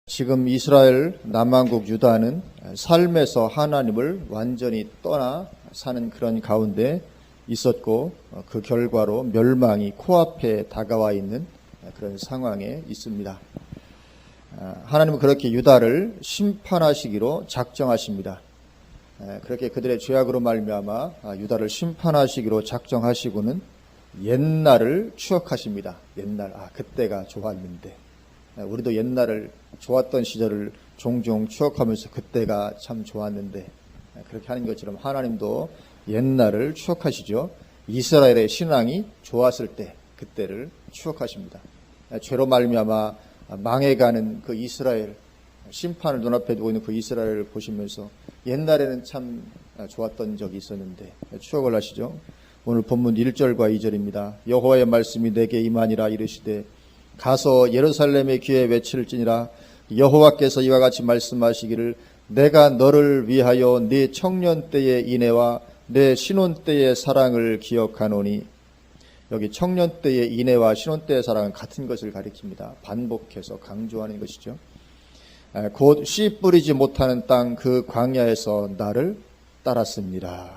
지금 이스라엘 남왕국 유다는 삶에서 하나님을 완전히 떠나 사는 그런 가운데 있었고, 그 결과로 멸망이 코앞에 다가와 있는 그런 상황에 있습니다. 하나님은 그렇게 유다를 심판하시기로 작정하십니다. 그렇게 그들의 죄악으로 말미암아 유다를 심판하시기로 작정하시고는 옛날을 추억하십니다. 옛날, 그때가 좋았는데. 우리도 옛날을 좋았던 시절을 종종 추억하면서 그때가 참 좋았는데, 그렇게 하는 것처럼 하나님도 옛날을 추억하시죠. 이스라엘의 신앙이 좋았을 때 그때를 추억하십니다. 죄로 말미암아 망해가는 그 이스라엘, 심판을 눈앞에 두고 있는 그 이스라엘을 보시면서 옛날에는 참 좋았던 적이 있었는데 추억을 하시죠. 오늘 본문 1절과 2절입니다. 여호와의 말씀이 내게 임하니라 이르시되 가서 예루살렘의 귀에 외칠지니라. 여호와께서 이와 같이 말씀하시기를 내가 너를 위하여 네 청년 때의 인애와 내 신혼 때의 사랑을 기억하노니. 여기 청년 때의 인애와 신혼 때의 사랑은 같은 것을 가리킵니다. 반복해서 강조하는 것이죠. 곧 씨 뿌리지 못하는 땅 그 광야에서 나를 따랐습니다.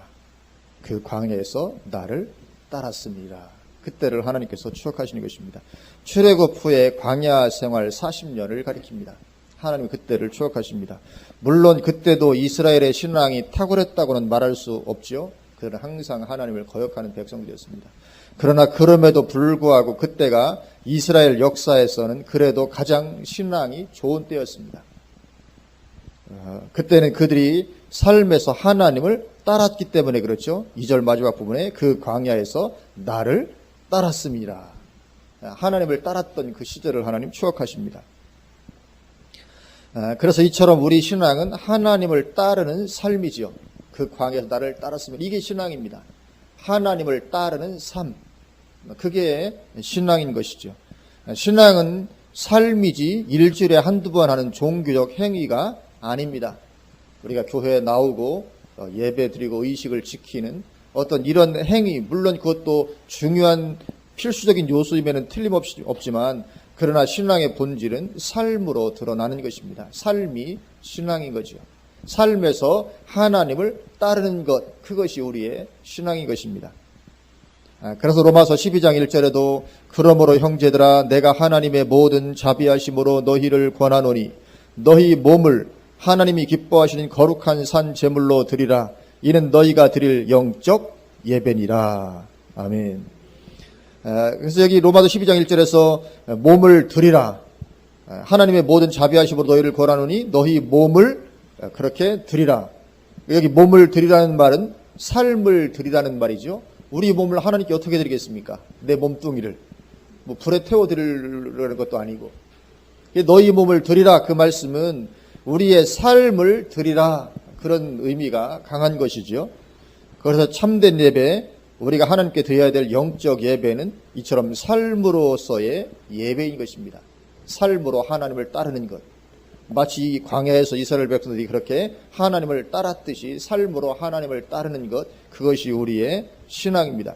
그 광야에서 나를 따랐습니다. 그때를 하나님께서 추억하시는 것입니다. 출애굽 후에 광야 생활 40년을 가리킵니다. 하나님은 그때를 추억하십니다. 물론 그때도 이스라엘의 신앙이 탁월했다고는 말할 수 없죠. 그들은 항상 하나님을 거역하는 백성들이었습니다. 그러나 그럼에도 불구하고 그때가 이스라엘 역사에서는 그래도 가장 신앙이 좋은 때였습니다. 그때는 그들이 삶에서 하나님을 따랐기 때문에 그렇죠. 2절 마지막 부분에 그 광야에서 나를 따랐습니다. 하나님을 따랐던 그 시절을 하나님 추억하십니다. 그래서 이처럼 우리 신앙은 하나님을 따르는 삶이지요. 그 광야에서 나를 따랐습니다. 이게 신앙입니다. 하나님을 따르는 삶. 그게 신앙인 것이죠. 신앙은 삶이지 일주일에 한두 번 하는 종교적 행위가 아닙니다. 우리가 교회에 나오고 예배 드리고 의식을 지키는 어떤 이런 행위, 물론 그것도 중요한 필수적인 요소임에는 틀림없이 없지만, 그러나 신앙의 본질은 삶으로 드러나는 것입니다. 삶이 신앙인 거죠. 삶에서 하나님을 따르는 것, 그것이 우리의 신앙인 것입니다. 그래서 로마서 12장 1절에도 그러므로 형제들아 내가 하나님의 모든 자비하심으로 너희를 권하노니 너희 몸을 하나님이 기뻐하시는 거룩한 산 제물로 드리라. 이는 너희가 드릴 영적 예배니라. 아멘. 그래서 여기 로마서 12장 1절에서 몸을 드리라. 하나님의 모든 자비하심으로 너희를 권하노니 너희 몸을 그렇게 드리라. 여기 몸을 드리라는 말은 삶을 드리라는 말이죠. 우리 몸을 하나님께 어떻게 드리겠습니까? 내 몸뚱이를 불에 태워 드리려는 것도 아니고, 너희 몸을 드리라 그 말씀은 우리의 삶을 드리라, 그런 의미가 강한 것이지요. 그래서 참된 예배, 우리가 하나님께 드려야 될 영적 예배는 이처럼 삶으로서의 예배인 것입니다. 삶으로 하나님을 따르는 것. 마치 이 광야에서 이스라엘 백성들이 그렇게 하나님을 따랐듯이 삶으로 하나님을 따르는 것, 그것이 우리의 신앙입니다.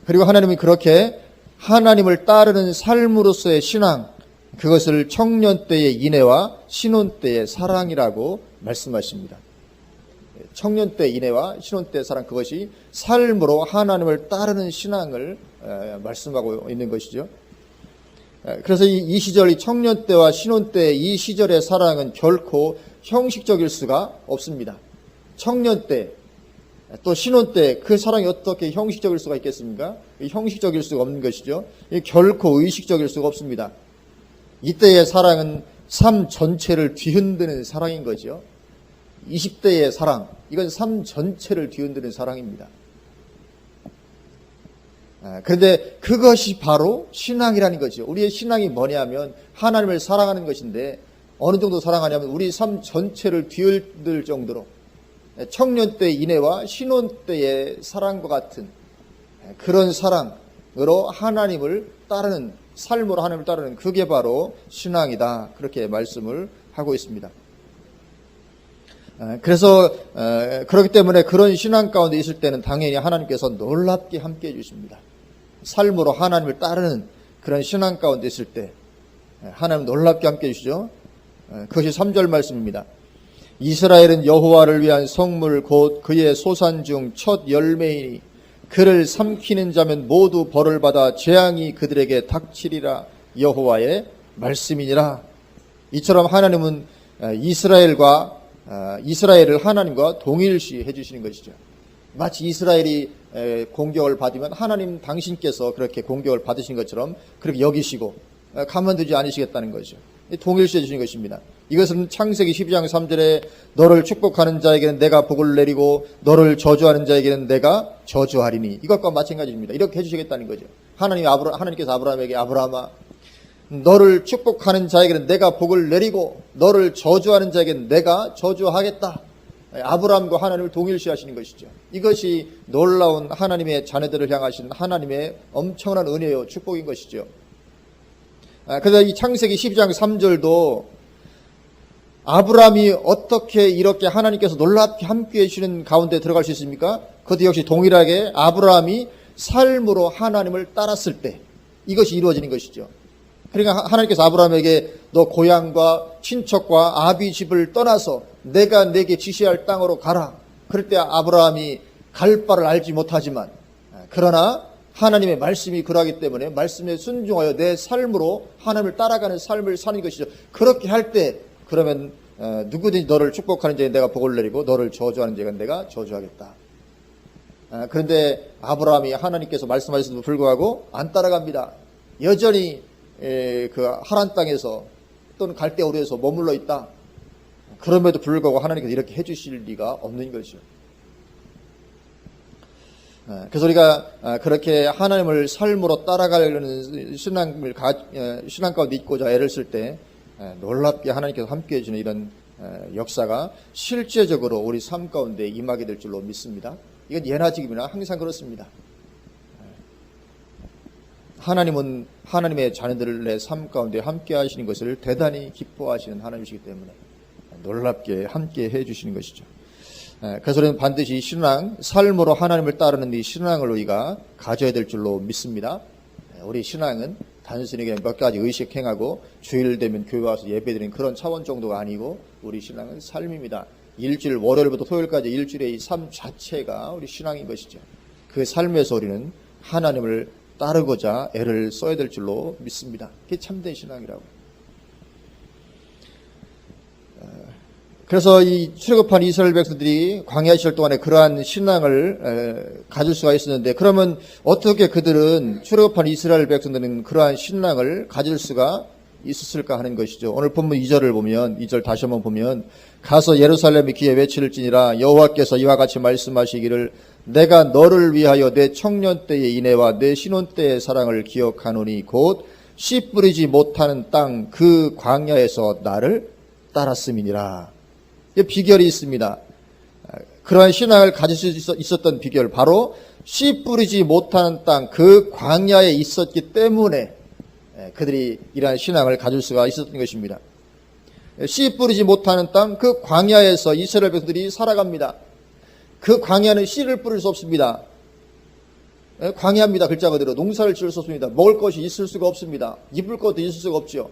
그리고 하나님이 그렇게 하나님을 따르는 삶으로서의 신앙, 그것을 청년 때의 인애와 신혼 때의 사랑이라고 말씀하십니다. 청년 때 인애와 신혼 때의 사랑, 그것이 삶으로 하나님을 따르는 신앙을 말씀하고 있는 것이죠. 그래서 이 시절, 이 청년 때와 신혼 때 이 시절의 사랑은 결코 형식적일 수가 없습니다. 청년 때, 또 신혼 때 그 사랑이 어떻게 형식적일 수가 있겠습니까? 형식적일 수가 없는 것이죠. 결코 의식적일 수가 없습니다. 이때의 사랑은 삶 전체를 뒤흔드는 사랑인 거죠. 20대의 사랑, 이건 삶 전체를 뒤흔드는 사랑입니다. 그런데 그것이 바로 신앙이라는 거죠. 우리의 신앙이 뭐냐면 하나님을 사랑하는 것인데, 어느 정도 사랑하냐면 우리 삶 전체를 뒤흔들 정도로 청년 때의 인애와 신혼 때의 사랑과 같은 그런 사랑으로 하나님을 따르는, 삶으로 하나님을 따르는, 그게 바로 신앙이다, 그렇게 말씀을 하고 있습니다. 그래서 그렇기 때문에 그런 신앙 가운데 있을 때는 당연히 하나님께서 놀랍게 함께해 주십니다. 삶으로 하나님을 따르는 그런 신앙 가운데 있을 때 하나님 놀랍게 함께 해주시죠. 그것이 3절 말씀입니다. 이스라엘은 여호와를 위한 성물 곧 그의 소산 중 첫 열매이니 그를 삼키는 자면 모두 벌을 받아 재앙이 그들에게 닥치리라. 여호와의 말씀이니라. 이처럼 하나님은 이스라엘을 하나님과 동일시 해주시는 것이죠. 마치 이스라엘이 공격을 받으면 하나님 당신께서 그렇게 공격을 받으신 것처럼 그렇게 여기시고 가만두지 않으시겠다는 거죠. 동일시 해주시는 것입니다. 이것은 창세기 12장 3절에 너를 축복하는 자에게는 내가 복을 내리고 너를 저주하는 자에게는 내가 저주하리니 이것과 마찬가지입니다. 이렇게 해주시겠다는 거죠. 하나님께서 아브라함에게 아브라함아 너를 축복하는 자에게는 내가 복을 내리고 너를 저주하는 자에게는 내가 저주하겠다. 아브라함과 하나님을 동일시하시는 것이죠. 이것이 놀라운 하나님의 자녀들을 향하신 하나님의 엄청난 은혜요 축복인 것이죠. 그래서 이 창세기 12장 3절도 아브라함이 어떻게 이렇게 하나님께서 놀랍게 함께해 주시는 가운데 들어갈 수 있습니까? 그것도 역시 동일하게 아브라함이 삶으로 하나님을 따랐을 때 이것이 이루어지는 것이죠. 그러니까 하나님께서 아브라함에게 너 고향과 친척과 아비 집을 떠나서 내가 내게 지시할 땅으로 가라. 그럴 때 아브라함이 갈 바를 알지 못하지만 그러나 하나님의 말씀이 그러하기 때문에 말씀에 순종하여 내 삶으로 하나님을 따라가는 삶을 사는 것이죠. 그렇게 할 때 그러면 누구든지 너를 축복하는 자에 내가 복을 내리고 너를 저주하는 자에 내가 저주하겠다. 그런데 아브라함이 하나님께서 말씀하셨음에도 불구하고 안 따라갑니다. 여전히 그 하란 땅에서 또는 갈대우르에서 머물러 있다. 그럼에도 불구하고 하나님께서 이렇게 해주실 리가 없는 것이죠. 그래서 우리가 그렇게 하나님을 삶으로 따라가려는 신앙 가운데 있고자 애를 쓸 때 놀랍게 하나님께서 함께해 주는 이런 역사가 실제적으로 우리 삶 가운데 임하게 될 줄로 믿습니다. 이건 예나 지금이나 항상 그렇습니다. 하나님은 하나님의 자녀들의 삶 가운데 함께 하시는 것을 대단히 기뻐하시는 하나님이시기 때문에 놀랍게 함께 해주시는 것이죠. 그래서 우리는 반드시 신앙, 삶으로 하나님을 따르는 이 신앙을 우리가 가져야 될 줄로 믿습니다. 우리 신앙은 단순히 그냥 몇 가지 의식 행하고 주일 되면 교회 와서 예배드리는 그런 차원 정도가 아니고 우리 신앙은 삶입니다. 일주일 월요일부터 토요일까지 일주일의 이 삶 자체가 우리 신앙인 것이죠. 그 삶에서 우리는 하나님을 따르고자 애를 써야 될 줄로 믿습니다. 그게 참된 신앙이라고. 그래서 이 출애굽한 이스라엘 백성들이 광야 시절 동안에 그러한 신앙을 가질 수가 있었는데 그러면 어떻게 그들은 출애굽한 이스라엘 백성들은 그러한 신앙을 가질 수가 있었을까 하는 것이죠. 오늘 본문 2절을 보면 2절 다시 한번 보면 가서 예루살렘에 귀에 외칠지니라 여호와께서 이와 같이 말씀하시기를 내가 너를 위하여 내 청년 때의 인애와 내 신혼 때의 사랑을 기억하노니 곧 씨 뿌리지 못하는 땅 그 광야에서 나를 따랐음이니라. 비결이 있습니다. 그러한 신앙을 가질 수 있었던 비결 바로 씨 뿌리지 못하는 땅 그 광야에 있었기 때문에 그들이 이러한 신앙을 가질 수가 있었던 것입니다. 씨 뿌리지 못하는 땅 그 광야에서 이스라엘 백성들이 살아갑니다. 그 광야는 씨를 뿌릴 수 없습니다. 광야입니다. 글자 그대로 농사를 지을 수 없습니다. 먹을 것이 있을 수가 없습니다. 입을 것도 있을 수가 없죠.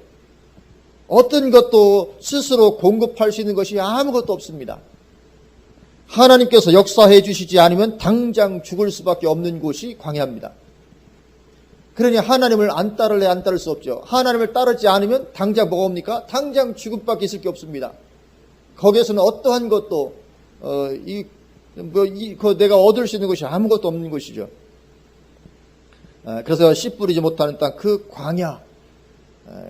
어떤 것도 스스로 공급할 수 있는 것이 아무것도 없습니다. 하나님께서 역사해 주시지 않으면 당장 죽을 수밖에 없는 곳이 광야입니다. 그러니 하나님을 안 따를 수 없죠. 하나님을 따르지 않으면 당장 뭐가 옵니까? 당장 죽음밖에 있을 게 없습니다. 거기에서는 어떠한 것도 내가 얻을 수 있는 것이 아무것도 없는 것이죠. 그래서 씨 뿌리지 못하는 땅 그 광야.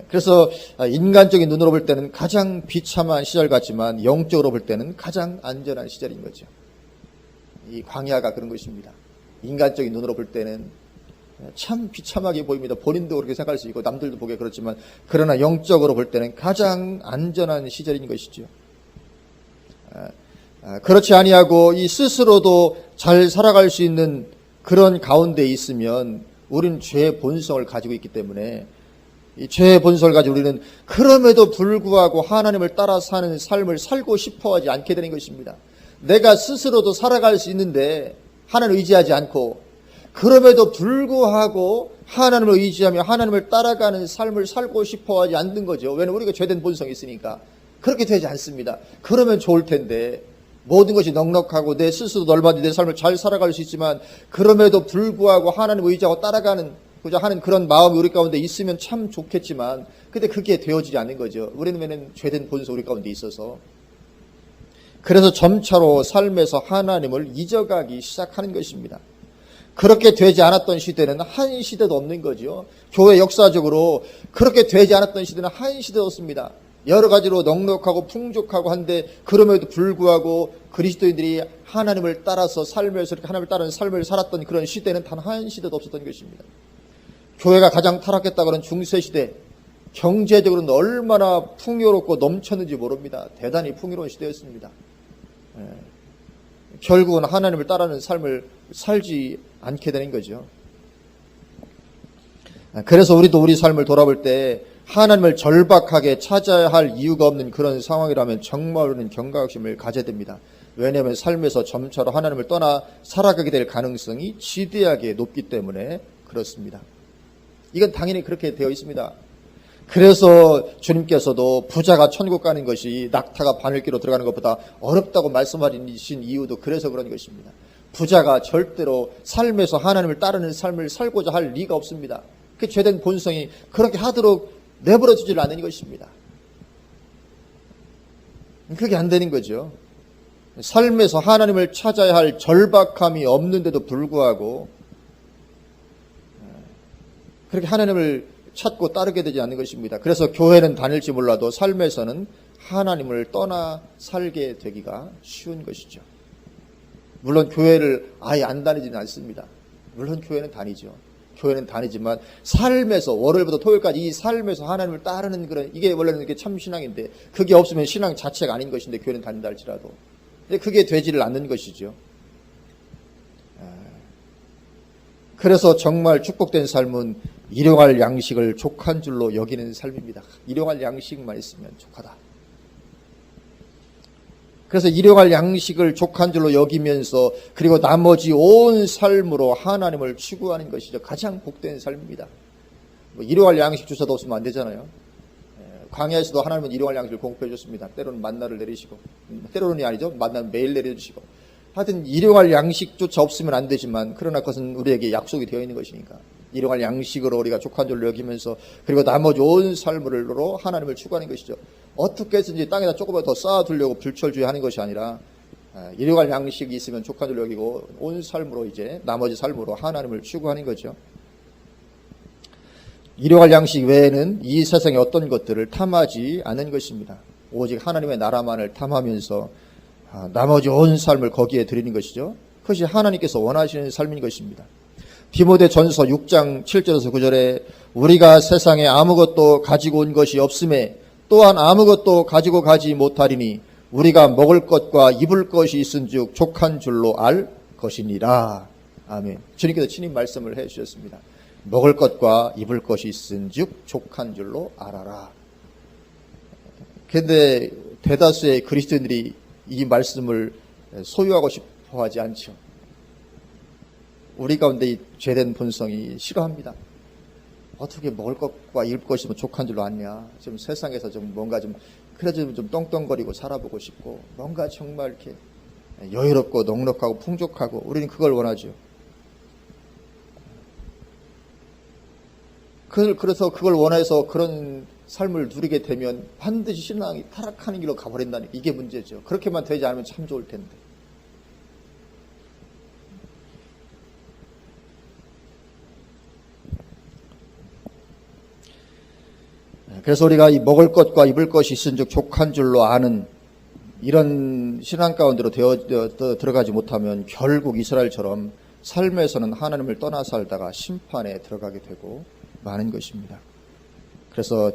그래서 인간적인 눈으로 볼 때는 가장 비참한 시절 같지만 영적으로 볼 때는 가장 안전한 시절인 거죠. 이 광야가 그런 것입니다. 인간적인 눈으로 볼 때는 참 비참하게 보입니다. 본인도 그렇게 생각할 수 있고 남들도 보기에 그렇지만 그러나 영적으로 볼 때는 가장 안전한 시절인 것이죠. 그렇지 아니하고 이 스스로도 잘 살아갈 수 있는 그런 가운데 있으면 우리는 죄의 본성을 가지고 있기 때문에 이 죄의 본성을 가지고 우리는 그럼에도 불구하고 하나님을 따라 사는 삶을 살고 싶어하지 않게 되는 것입니다. 내가 스스로도 살아갈 수 있는데 하나님을 의지하지 않고 그럼에도 불구하고 하나님을 의지하며 하나님을 따라가는 삶을 살고 싶어 하지 않는 거죠. 왜냐하면 우리가 죄된 본성이 있으니까. 그렇게 되지 않습니다. 그러면 좋을 텐데 모든 것이 넉넉하고 내 스스로 넓어진 내 삶을 잘 살아갈 수 있지만 그럼에도 불구하고 하나님을 의지하고 따라가고자 하는 그런 마음이 우리 가운데 있으면 참 좋겠지만 근데 그게 되어지지 않는 거죠. 우리는 죄된 본성 우리 가운데 있어서. 그래서 점차로 삶에서 하나님을 잊어가기 시작하는 것입니다. 그렇게 되지 않았던 시대는 한 시대도 없는 거죠. 교회 역사적으로 그렇게 되지 않았던 시대는 한 시대도 없습니다. 여러 가지로 넉넉하고 풍족하고 한데 그럼에도 불구하고 그리스도인들이 하나님을 따라서 살면서 이렇게 하나님을 따르는 삶을 살았던 그런 시대는 단 한 시대도 없었던 것입니다. 교회가 가장 타락했다고 하는 중세시대, 경제적으로는 얼마나 풍요롭고 넘쳤는지 모릅니다. 대단히 풍요로운 시대였습니다. 결국은 하나님을 따르는 삶을 살지 않게 되는 거죠. 그래서 우리도 우리 삶을 돌아볼 때 하나님을 절박하게 찾아야 할 이유가 없는 그런 상황이라면 정말 우리는 경각심을 가져야 됩니다. 왜냐하면 삶에서 점차로 하나님을 떠나 살아가게 될 가능성이 지대하게 높기 때문에 그렇습니다. 이건 당연히 그렇게 되어 있습니다. 그래서 주님께서도 부자가 천국 가는 것이 낙타가 바늘기로 들어가는 것보다 어렵다고 말씀하신 이유도 그래서 그런 것입니다. 부자가 절대로 삶에서 하나님을 따르는 삶을 살고자 할 리가 없습니다. 그 죄된 본성이 그렇게 하도록 내버려 두질 않는 것입니다. 그게 안 되는 거죠. 삶에서 하나님을 찾아야 할 절박함이 없는데도 불구하고 그렇게 하나님을 찾고 따르게 되지 않는 것입니다. 그래서 교회는 다닐지 몰라도 삶에서는 하나님을 떠나 살게 되기가 쉬운 것이죠. 물론 교회를 아예 안 다니지는 않습니다. 물론 교회는 다니죠. 교회는 다니지만 삶에서 월요일부터 토요일까지 이 삶에서 하나님을 따르는 그런 이게 원래는 이게 참 신앙인데 그게 없으면 신앙 자체가 아닌 것인데 교회는 다닌다 할지라도 근데 그게 되지를 않는 것이죠. 그래서 정말 축복된 삶은 일용할 양식을 족한 줄로 여기는 삶입니다. 일용할 양식만 있으면 족하다. 그래서 일용할 양식을 족한 줄로 여기면서 그리고 나머지 온 삶으로 하나님을 추구하는 것이죠. 가장 복된 삶입니다. 일용할 양식 주셔도 없으면 안 되잖아요. 광야에서도 하나님은 일용할 양식을 공급해 줬습니다. 때로는 만나를 내리시고 때로는 아니죠. 만나는 매일 내려주시고 하여튼 일용할 양식조차 없으면 안 되지만 그러나 그것은 우리에게 약속이 되어 있는 것이니까 일용할 양식으로 우리가 족한 줄로 여기면서 그리고 나머지 온 삶으로 하나님을 추구하는 것이죠. 어떻게 해서든지 땅에다 조금만 더 쌓아두려고 불철주의하는 것이 아니라 일용할 양식이 있으면 족한 줄로 여기고 온 삶으로 이제 나머지 삶으로 하나님을 추구하는 거죠. 일용할 양식 외에는 이 세상의 어떤 것들을 탐하지 않은 것입니다. 오직 하나님의 나라만을 탐하면서 나머지 온 삶을 거기에 드리는 것이죠. 그것이 하나님께서 원하시는 삶인 것입니다. 디모데전서 6장 7절에서 9절에 우리가 세상에 아무것도 가지고 온 것이 없음에 또한 아무것도 가지고 가지 못하리니 우리가 먹을 것과 입을 것이 있은즉 족한 줄로 알 것이니라. 아멘. 주님께서 친히 말씀을 해 주셨습니다. 먹을 것과 입을 것이 있은즉 족한 줄로 알아라. 그런데 대다수의 그리스도인들이 이 말씀을 소유하고 싶어 하지 않죠. 우리 가운데 이 죄된 본성이 싫어합니다. 어떻게 먹을 것과 입을 것이 족한 줄로 아냐. 좀 세상에서 좀 뭔가 좀 그래도 좀 떵떵거리고 살아보고 싶고 뭔가 정말 이렇게 여유롭고 넉넉하고 풍족하고 우리는 그걸 원하죠. 그래서 그걸 원해서 그런 삶을 누리게 되면 반드시 신앙이 타락하는 길로 가버린다는 이게 문제죠. 그렇게만 되지 않으면 참 좋을 텐데. 그래서 우리가 이 먹을 것과 입을 것이 있은즉 족한 줄로 아는 이런 신앙 가운데로 들어가지 못하면 결국 이스라엘처럼 삶에서는 하나님을 떠나 살다가 심판에 들어가게 되고 많은 것입니다. 그래서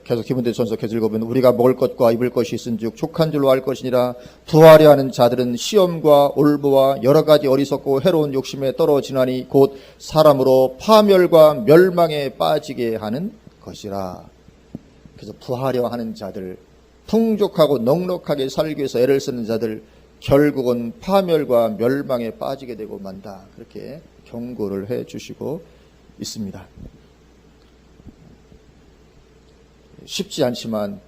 계속 디모데전서 계속 읽어보면 우리가 먹을 것과 입을 것이 있은즉 족한 줄로 알 것이니라. 부하려 하는 자들은 시험과 올무와 여러 가지 어리석고 해로운 욕심에 떨어지나니 곧 사람으로 파멸과 멸망에 빠지게 하는 것이라. 그래서 부하려 하는 자들, 풍족하고 넉넉하게 살기 위해서 애를 쓰는 자들 결국은 파멸과 멸망에 빠지게 되고 만다. 그렇게 경고를 해 주시고 있습니다. 쉽지 않지만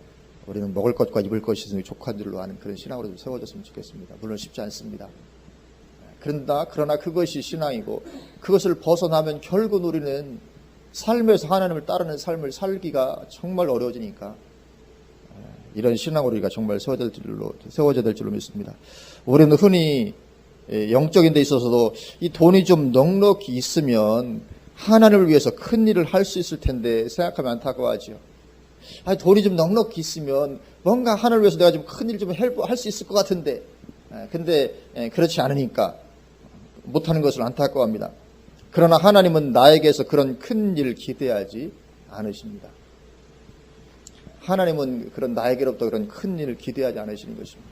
우리는 먹을 것과 입을 것이 있으니 조카들로 하는 그런 신앙으로 좀 세워졌으면 좋겠습니다. 물론 쉽지 않습니다. 그러나 그것이 신앙이고, 그것을 벗어나면 결국 우리는 삶에서 하나님을 따르는 삶을 살기가 정말 어려워지니까 이런 신앙으로 우리가 정말 세워져야 될 줄로 믿습니다. 우리는 흔히 영적인 데 있어서도 이 돈이 좀 넉넉히 있으면 하나님을 위해서 큰 일을 할 수 있을 텐데 생각하면 안타까워하죠. 돈이 좀 넉넉히 있으면 뭔가 하나님을 위해서 내가 좀 큰 일 좀 할 수 있을 것 같은데, 근데 그렇지 않으니까 못하는 것을 안타까워합니다. 그러나 하나님은 나에게서 그런 큰 일을 기대하지 않으십니다. 하나님은 그런 나에게로부터 그런 큰 일을 기대하지 않으시는 것입니다.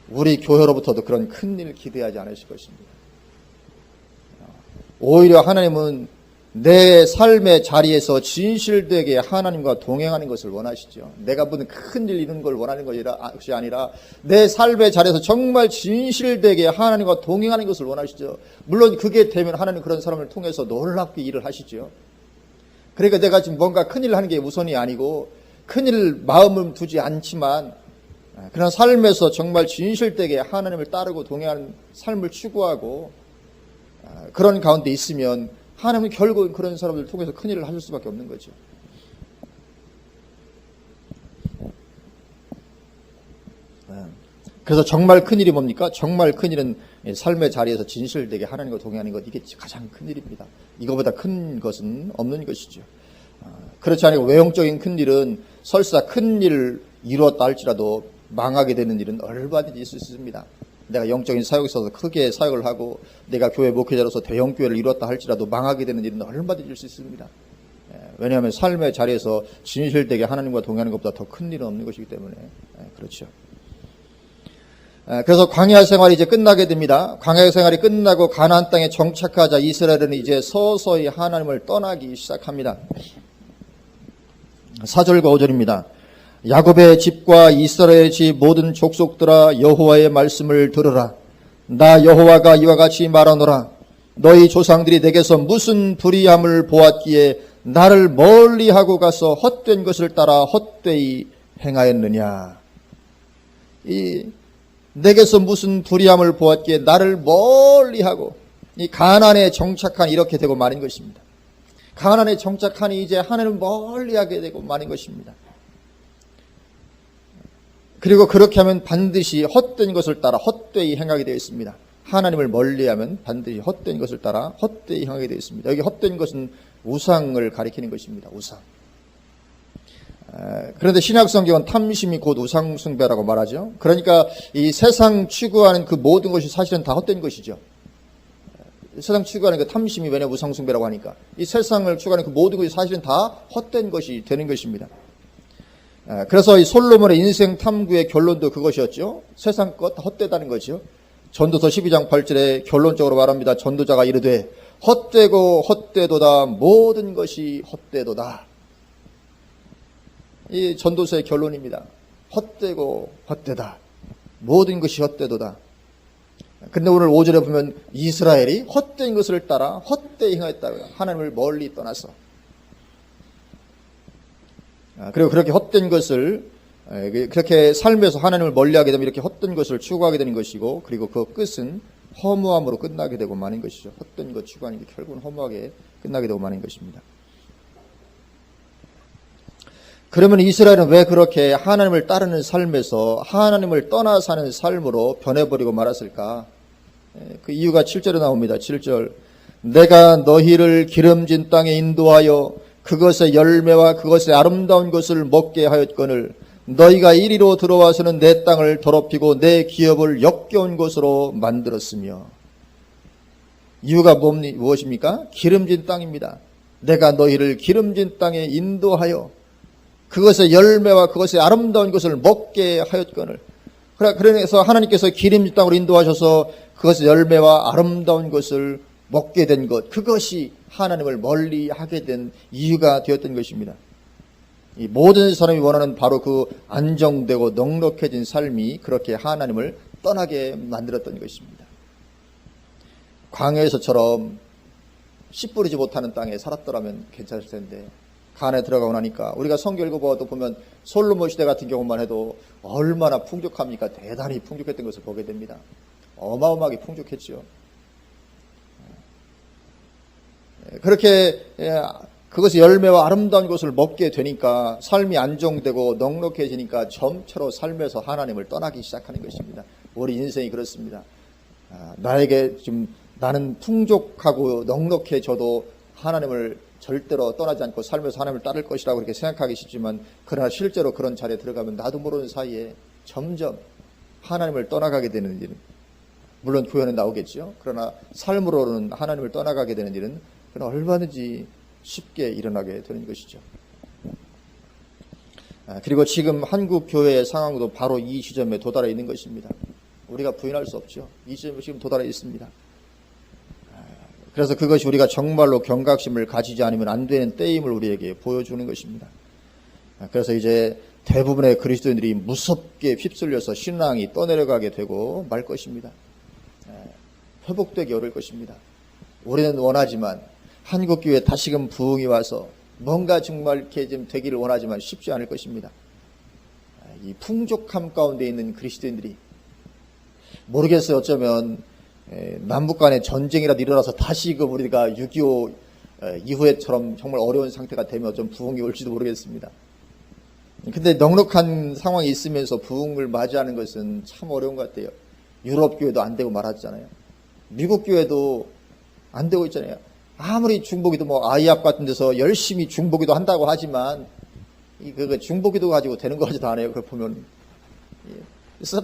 우리 교회로부터도 그런 큰 일을 기대하지 않으실 것입니다. 오히려 하나님은 내 삶의 자리에서 진실되게 하나님과 동행하는 것을 원하시죠. 내가 무슨 큰 일 이루는 걸 원하는 것이 아니라 내 삶의 자리에서 정말 진실되게 하나님과 동행하는 것을 원하시죠. 물론 그게 되면 하나님 그런 사람을 통해서 놀랍게 일을 하시죠. 그러니까 내가 지금 뭔가 큰 일을 하는 게 우선이 아니고, 큰 일 마음을 두지 않지만 그런 삶에서 정말 진실되게 하나님을 따르고 동행하는 삶을 추구하고 그런 가운데 있으면 하나님은 결국은 그런 사람들을 통해서 큰 일을 하실 수밖에 없는 거죠. 그래서 정말 큰 일이 뭡니까? 정말 큰 일은 삶의 자리에서 진실되게 하나님과 동행하는 것, 이게 가장 큰 일입니다. 이거보다 큰 것은 없는 것이죠. 그렇지 않고 외형적인 큰 일은 설사 큰 일을 이루었다 할지라도 망하게 되는 일은 얼마든지 있을 수 있습니다. 내가 영적인 사역에 있어서 크게 사역을 하고 내가 교회 목회자로서 대형 교회를 이뤘다 할지라도 망하게 되는 일은 얼마든지 있을 수 있습니다. 왜냐하면 삶의 자리에서 진실되게 하나님과 동행하는 것보다 더 큰 일은 없는 것이기 때문에 그렇죠. 그래서 광야 생활이 이제 끝나게 됩니다. 광야 생활이 끝나고 가나안 땅에 정착하자 이스라엘은 이제 서서히 하나님을 떠나기 시작합니다. 4절과 5절입니다. 야곱의 집과 이스라엘의 집 모든 족속들아 여호와의 말씀을 들으라. 나 여호와가 이와 같이 말하노라. 너희 조상들이 내게서 무슨 불의함을 보았기에 나를 멀리하고 가서 헛된 것을 따라 헛되이 행하였느냐. 내게서 무슨 불의함을 보았기에 나를 멀리하고, 이 가나안에 정착한 이렇게 되고 말인 것입니다. 가나안에 정착하니 이제 하나님을 멀리하게 되고 말인 것입니다. 그리고 그렇게 하면 반드시 헛된 것을 따라 헛되이 행하게 되어 있습니다. 하나님을 멀리하면 반드시 헛된 것을 따라 헛되이 행하게 되어 있습니다. 여기 헛된 것은 우상을 가리키는 것입니다. 우상. 그런데 신약 성경은 탐심이 곧 우상 숭배라고 말하죠. 그러니까 이 세상 추구하는 그 모든 것이 사실은 다 헛된 것이죠. 세상 추구하는 그 탐심이 왜냐 우상 숭배라고 하니까 이 세상을 추구하는 그 모든 것이 사실은 다 헛된 것이 되는 것입니다. 그래서 이 솔로몬의 인생 탐구의 결론도 그것이었죠. 세상 것 헛되다는 것이요. 전도서 12장 8절에 결론적으로 말합니다. 전도자가 이르되 헛되고 헛되도다 모든 것이 헛되도다. 이 전도서의 결론입니다. 헛되고 헛되다 모든 것이 헛되도다. 근데 오늘 5절에 보면 이스라엘이 헛된 것을 따라 헛되이 행하였다고요. 하나님을 멀리 떠나서. 그리고 그렇게 헛된 것을, 그렇게 삶에서 하나님을 멀리하게 되면 이렇게 헛된 것을 추구하게 되는 것이고, 그리고 그 끝은 허무함으로 끝나게 되고 마는 것이죠. 헛된 것 추구하는 게 결국은 허무하게 끝나게 되고 마는 것입니다. 그러면 이스라엘은 왜 그렇게 하나님을 따르는 삶에서 하나님을 떠나 사는 삶으로 변해버리고 말았을까? 그 이유가 7절에 나옵니다. 7절. 내가 너희를 기름진 땅에 인도하여 그것의 열매와 그것의 아름다운 것을 먹게 하였거늘 너희가 이리로 들어와서는 내 땅을 더럽히고 내 기업을 역겨운 것으로 만들었으며. 이유가 무엇입니까? 기름진 땅입니다. 내가 너희를 기름진 땅에 인도하여 그것의 열매와 그것의 아름다운 것을 먹게 하였거늘. 그래서 하나님께서 기름진 땅으로 인도하셔서 그것의 열매와 아름다운 것을 먹게 된 것, 그것이 하나님을 멀리하게 된 이유가 되었던 것입니다. 이 모든 사람이 원하는 바로 그 안정되고 넉넉해진 삶이 그렇게 하나님을 떠나게 만들었던 것입니다. 광야에서처럼 씨 뿌리지 못하는 땅에 살았더라면 괜찮을 텐데 가나안에 들어가고 나니까 우리가 성경 읽어보아도 보면 솔로몬 시대 같은 경우만 해도 얼마나 풍족합니까? 대단히 풍족했던 것을 보게 됩니다. 어마어마하게 풍족했죠. 그렇게 그것이 열매와 아름다운 것을 먹게 되니까 삶이 안정되고 넉넉해지니까 점차로 삶에서 하나님을 떠나기 시작하는 것입니다. 우리 인생이 그렇습니다. 나에게 지금 나는 풍족하고 넉넉해져도 하나님을 절대로 떠나지 않고 삶에서 하나님을 따를 것이라고 그렇게 생각하기 쉽지만 그러나 실제로 그런 자리에 들어가면 나도 모르는 사이에 점점 하나님을 떠나가게 되는 일은 물론 교회는 나오겠죠. 그러나 삶으로는 하나님을 떠나가게 되는 일은 그러나 얼마든지 쉽게 일어나게 되는 것이죠. 그리고 지금 한국 교회의 상황도 바로 이 지점에 도달해 있는 것입니다. 우리가 부인할 수 없죠. 이 지점에 지금 도달해 있습니다. 그래서 그것이 우리가 정말로 경각심을 가지지 않으면 안 되는 때임을 우리에게 보여주는 것입니다. 그래서 이제 대부분의 그리스도인들이 무섭게 휩쓸려서 신앙이 떠내려가게 되고 말 것입니다. 회복되기 어려울 것입니다. 우리는 원하지만 한국교회에 다시금 부흥이 와서 뭔가 정말 이렇게 좀 되기를 원하지만 쉽지 않을 것입니다. 이 풍족함 가운데 있는 그리스도인들이 모르겠어요. 어쩌면 남북 간의 전쟁이라도 일어나서 다시금 우리가 6.25 이후에처럼 정말 어려운 상태가 되면 좀 부흥이 올지도 모르겠습니다. 근데 넉넉한 상황이 있으면서 부흥을 맞이하는 것은 참 어려운 것 같아요. 유럽 교회도 안 되고 말았잖아요. 미국 교회도 안 되고 있잖아요. 아무리 중보기도 뭐 아이압 같은 데서 열심히 중보기도 한다고 하지만 그 중보기도 가지고 되는 거 가지도 않아요. 그걸 보면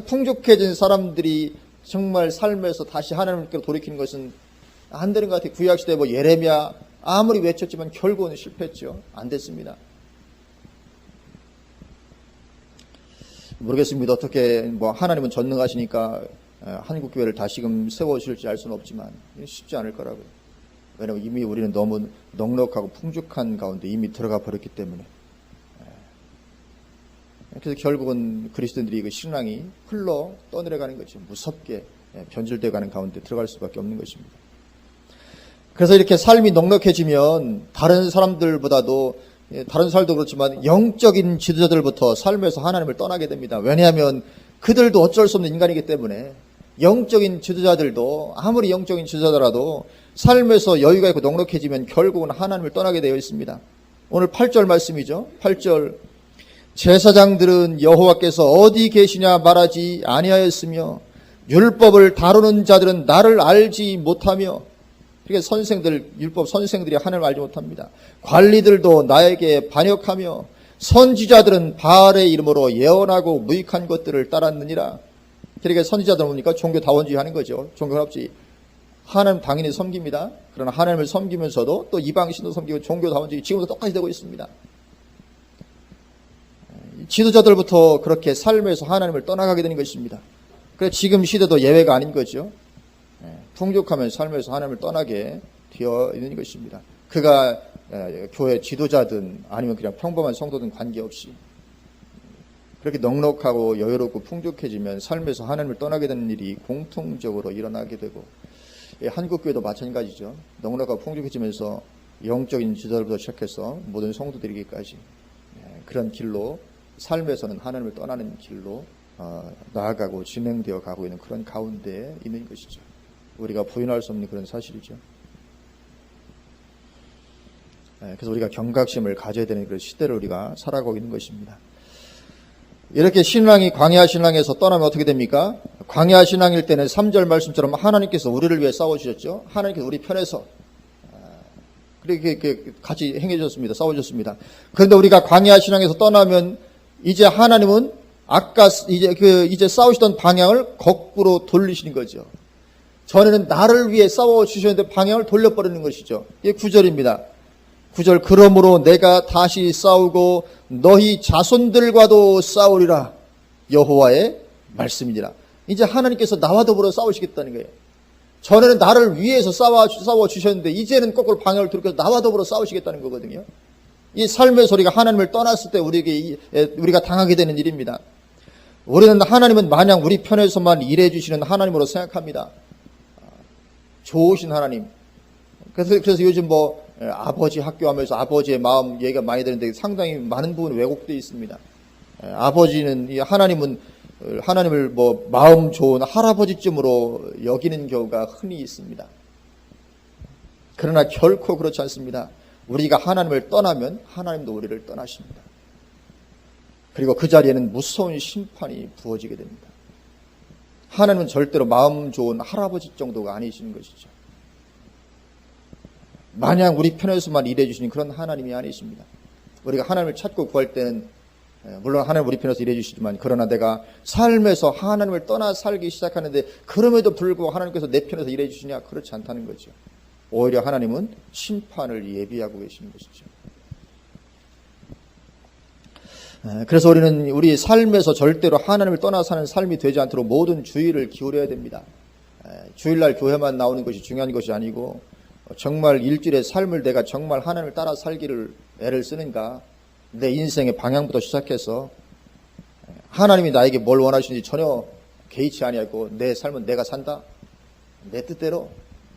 풍족해진 사람들이 정말 삶에서 다시 하나님께로 돌이키는 것은 안 되는 것 같아요. 구약시대 뭐 예레미야 아무리 외쳤지만 결국은 실패했죠. 안 됐습니다. 모르겠습니다. 어떻게 뭐 하나님은 전능하시니까 한국 교회를 다시금 세워주실지 알 수는 없지만 쉽지 않을 거라고요. 왜냐하면 이미 우리는 너무 넉넉하고 풍족한 가운데 이미 들어가 버렸기 때문에. 그래서 결국은 그리스도인들이 그 신앙이 흘러 떠내려가는 거죠. 무섭게 변질되어 가는 가운데 들어갈 수밖에 없는 것입니다. 그래서 이렇게 삶이 넉넉해지면 다른 사람들보다도 다른 사람도 그렇지만 영적인 지도자들부터 삶에서 하나님을 떠나게 됩니다. 왜냐하면 그들도 어쩔 수 없는 인간이기 때문에 영적인 지도자들도 아무리 영적인 지도자더라도 삶에서 여유가 있고 넉넉해지면 결국은 하나님을 떠나게 되어 있습니다. 오늘 8절 말씀이죠. 8절 제사장들은 여호와께서 어디 계시냐 말하지 아니하였으며 율법을 다루는 자들은 나를 알지 못하며 그러니까 선생들 율법 선생들이 하나님을 알지 못합니다. 관리들도 나에게 반역하며 선지자들은 바알의 이름으로 예언하고 무익한 것들을 따랐느니라. 그러니까 선지자들 보니까 종교다원주의 하는 거죠. 종교합주의. 하나님 당연히 섬깁니다. 그러나 하나님을 섬기면서도 또 이방신도 섬기고 종교다원주의 지금도 똑같이 되고 있습니다. 지도자들부터 그렇게 삶에서 하나님을 떠나가게 되는 것입니다. 그래서 지금 시대도 예외가 아닌 거죠. 풍족하면 삶에서 하나님을 떠나게 되어 있는 것입니다. 그가 교회 지도자든 아니면 그냥 평범한 성도든 관계없이 그렇게 넉넉하고 여유롭고 풍족해지면 삶에서 하나님을 떠나게 되는 일이 공통적으로 일어나게 되고 한국교회도 마찬가지죠. 넉넉하고 풍족해지면서 영적인 지도자들부터 시작해서 모든 성도들에게까지 그런 길로 삶에서는 하나님을 떠나는 길로 나아가고 진행되어 가고 있는 그런 가운데에 있는 것이죠. 우리가 부인할 수 없는 그런 사실이죠. 그래서 우리가 경각심을 가져야 되는 그런 시대를 우리가 살아가고 있는 것입니다. 이렇게 신앙이 광야 신앙에서 떠나면 어떻게 됩니까? 광야 신앙일 때는 3절 말씀처럼 하나님께서 우리를 위해 싸워주셨죠. 하나님께서 우리 편에서 그렇게 같이 행해주셨습니다. 싸워주셨습니다. 그런데 우리가 광야 신앙에서 떠나면 이제 하나님은 아까 이제 싸우시던 방향을 거꾸로 돌리시는 거죠. 전에는 나를 위해 싸워주셨는데 방향을 돌려버리는 것이죠. 이게 9절입니다. 9절 그러므로 내가 다시 싸우고 너희 자손들과도 싸우리라 여호와의 말씀이니라. 이제 하나님께서 나와 더불어 싸우시겠다는 거예요. 전에는 나를 위해서 싸워주셨는데 이제는 거꾸로 방향을 돌려서 나와 더불어 싸우시겠다는 거거든요. 이 삶의 소리가 하나님을 떠났을 때 우리가 당하게 되는 일입니다. 우리는 하나님은 마냥 우리 편에서만 일해 주시는 하나님으로 생각합니다. 좋으신 하나님. 그래서 요즘 아버지 학교 하면서 아버지의 마음 얘기가 많이 되는데 상당히 많은 부분 왜곡되어 있습니다. 아버지는, 하나님을 마음 좋은 할아버지쯤으로 여기는 경우가 흔히 있습니다. 그러나 결코 그렇지 않습니다. 우리가 하나님을 떠나면 하나님도 우리를 떠나십니다. 그리고 그 자리에는 무서운 심판이 부어지게 됩니다. 하나님은 절대로 마음 좋은 할아버지 정도가 아니시는 것이죠. 마냥 우리 편에서만 일해주시는 그런 하나님이 아니십니다. 우리가 하나님을 찾고 구할 때는 물론 하나님 우리 편에서 일해주시지만, 그러나 내가 삶에서 하나님을 떠나 살기 시작하는데 그럼에도 불구하고 하나님께서 내 편에서 일해주시냐? 그렇지 않다는 거죠. 오히려 하나님은 심판을 예비하고 계시는 것이죠. 그래서 우리는 우리 삶에서 절대로 하나님을 떠나 사는 삶이 되지 않도록 모든 주의를 기울여야 됩니다. 주일날 교회만 나오는 것이 중요한 것이 아니고, 정말 일주일의 삶을 내가 정말 하나님을 따라 살기를 애를 쓰는가, 내 인생의 방향부터 시작해서 하나님이 나에게 뭘 원하시는지 전혀 개의치 아니하고 내 삶은 내가 산다, 내 뜻대로.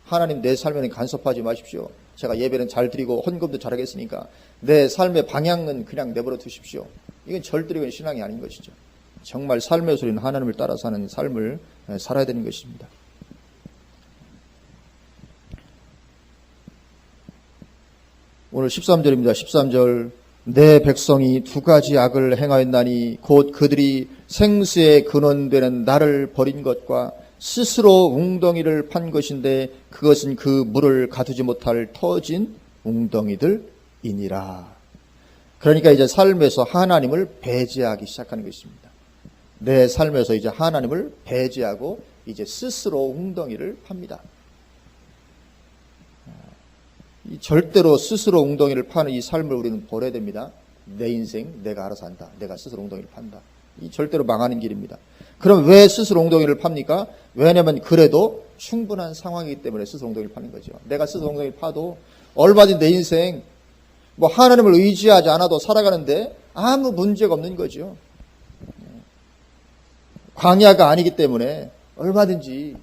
하나님, 내 삶에는 간섭하지 마십시오. 제가 예배는 잘 드리고 헌금도 잘하겠으니까 내 삶의 방향은 그냥 내버려 두십시오. 이건 절대로 신앙이 아닌 것이죠. 정말 삶의 소리는 하나님을 따라 사는 삶을 살아야 되는 것입니다. 오늘 13절입니다. 13절. 내 백성이 두 가지 악을 행하였나니 곧 그들이 생수의 근원되는 나를 버린 것과 스스로 웅덩이를 판 것인데 그것은 그 물을 가두지 못할 터진 웅덩이들이니라. 그러니까 이제 삶에서 하나님을 배제하기 시작하는 것입니다. 내 삶에서 이제 하나님을 배제하고 이제 스스로 웅덩이를 팝니다. 절대로 스스로 웅덩이를 파는 이 삶을 우리는 버려야 됩니다. 내 인생 내가 알아서 한다. 내가 스스로 웅덩이를 판다. 이 절대로 망하는 길입니다. 그럼 왜 스스로 웅덩이를 팝니까? 왜냐하면 그래도 충분한 상황이기 때문에 스스로 웅덩이를 파는 거죠. 내가 스스로 웅덩이를 파도 얼마든지 내 인생 하나님을 의지하지 않아도 살아가는데 아무 문제가 없는 거죠. 광야가 아니기 때문에 얼마든지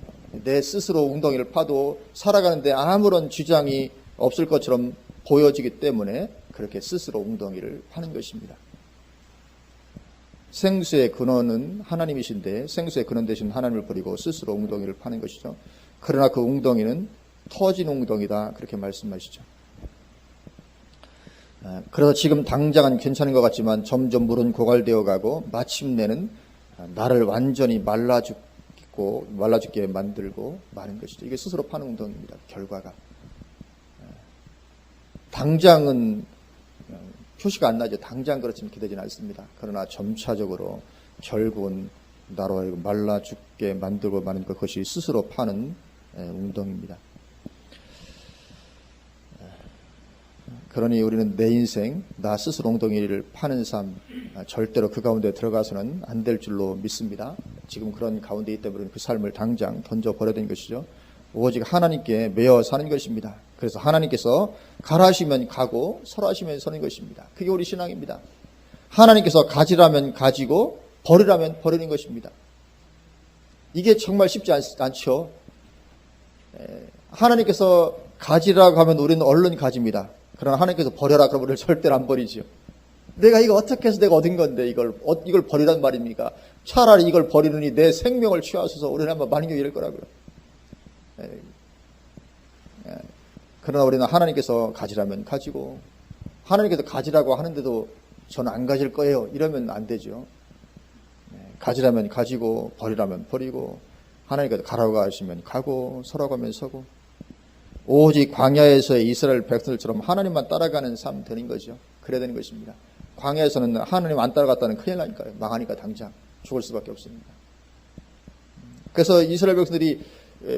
내 스스로 웅덩이를 파도 살아가는데 아무런 지장이 없을 것처럼 보여지기 때문에 그렇게 스스로 웅덩이를 파는 것입니다. 생수의 근원은 하나님이신데 생수의 근원 되신 하나님을 버리고 스스로 웅덩이를 파는 것이죠. 그러나 그 웅덩이는 터진 웅덩이다, 그렇게 말씀하시죠. 그래서 지금 당장은 괜찮은 것 같지만 점점 물은 고갈되어 가고 마침내는 나를 완전히 말라 죽게 만들고 마는 것이죠. 이게 스스로 파는 웅덩이입니다. 결과가. 당장은 표시가 안 나죠. 당장 그렇지는 기대지는 않습니다. 그러나 점차적으로 결국은 나로 하여금 말라 죽게 만들고 마는 그것이 스스로 파는 웅덩이입니다. 그러니 우리는 내 인생 나 스스로 웅덩이를 파는 삶, 절대로 그 가운데 들어가서는 안 될 줄로 믿습니다. 지금 그런 가운데 있기 때문에 그 삶을 당장 던져버려야 되는 것이죠. 오직 하나님께 매어 사는 것입니다. 그래서 하나님께서 가라시면 가고 설하시면 서는 것입니다. 그게 우리 신앙입니다. 하나님께서 가지라면 가지고 버리라면 버리는 것입니다. 이게 정말 쉽지 않죠. 하나님께서 가지라고 하면 우리는 얼른 가집니다. 그러나 하나님께서 버려라 그러면 우리를 절대로 안 버리죠. 내가 이거 어떻게 해서 내가 얻은 건데 이걸 버리란 말입니까? 차라리 이걸 버리느니 내 생명을 취하소서. 우리는 한번 많은 게 이럴 거라고요. 그러나 우리는 하나님께서 가지라면 가지고, 하나님께서 가지라고 하는데도 저는 안 가질 거예요, 이러면 안 되죠. 가지라면 가지고 버리라면 버리고, 하나님께서 가라고 하시면 가고 서라고 하면 서고, 오직 광야에서의 이스라엘 백성들처럼 하나님만 따라가는 삶 되는 거죠. 그래야 되는 것입니다. 광야에서는 하나님 안 따라갔다는 큰일 나니까요. 망하니까 당장 죽을 수밖에 없습니다. 그래서 이스라엘 백성들이,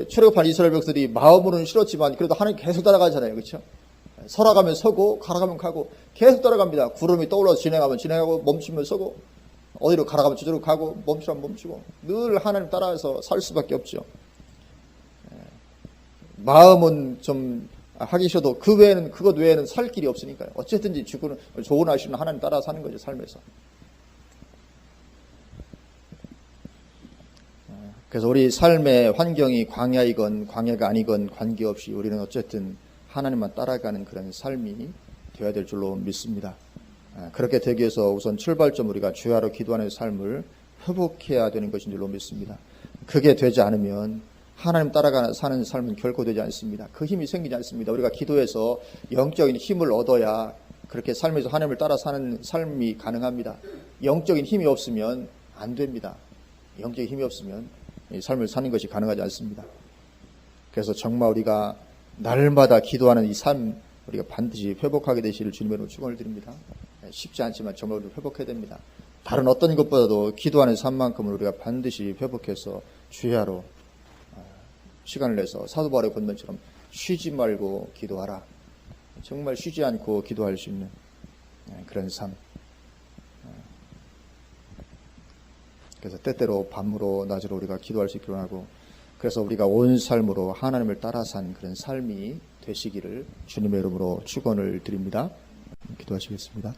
출애굽한 이스라엘 백성들이 마음으로는 싫었지만 그래도 하나님 계속 따라가잖아요. 그렇죠? 서라가면 서고 가라가면 가고 계속 따라갑니다. 구름이 떠올라서 진행하면 진행하고 멈추면 서고, 어디로 가라가면 저쪽으로 가고 멈추면 멈추고, 늘 하나님 따라서 살 수밖에 없죠. 마음은 좀 하기 싫어도 그것 외에는 살 길이 없으니까요. 어쨌든지 좋은 하시는 하나님 따라 사는 거죠, 삶에서. 그래서 우리 삶의 환경이 광야이건 광야가 아니건 관계없이 우리는 어쨌든 하나님만 따라가는 그런 삶이 되어야 될 줄로 믿습니다. 그렇게 되기 위해서 우선 출발점 우리가 주야로 기도하는 삶을 회복해야 되는 것인 줄로 믿습니다. 그게 되지 않으면 하나님 따라가는 사는 삶은 결코 되지 않습니다. 그 힘이 생기지 않습니다. 우리가 기도해서 영적인 힘을 얻어야 그렇게 삶에서 하나님을 따라 사는 삶이 가능합니다. 영적인 힘이 없으면 안 됩니다. 영적인 힘이 없으면 이 삶을 사는 것이 가능하지 않습니다. 그래서 정말 우리가 날마다 기도하는 이 삶 우리가 반드시 회복하게 되시기를 주님으로 축원을 드립니다. 쉽지 않지만 정말 우리가 회복해야 됩니다. 다른 어떤 것보다도 기도하는 삶만큼은 우리가 반드시 회복해서 주야로 시간을 내서 사도 바울의 권면처럼 쉬지 말고 기도하라. 정말 쉬지 않고 기도할 수 있는 그런 삶. 그래서 때때로 밤으로 낮으로 우리가 기도할 수 있기로 하고, 그래서 우리가 온 삶으로 하나님을 따라 산 그런 삶이 되시기를 주님의 이름으로 축원을 드립니다. 기도하시겠습니다.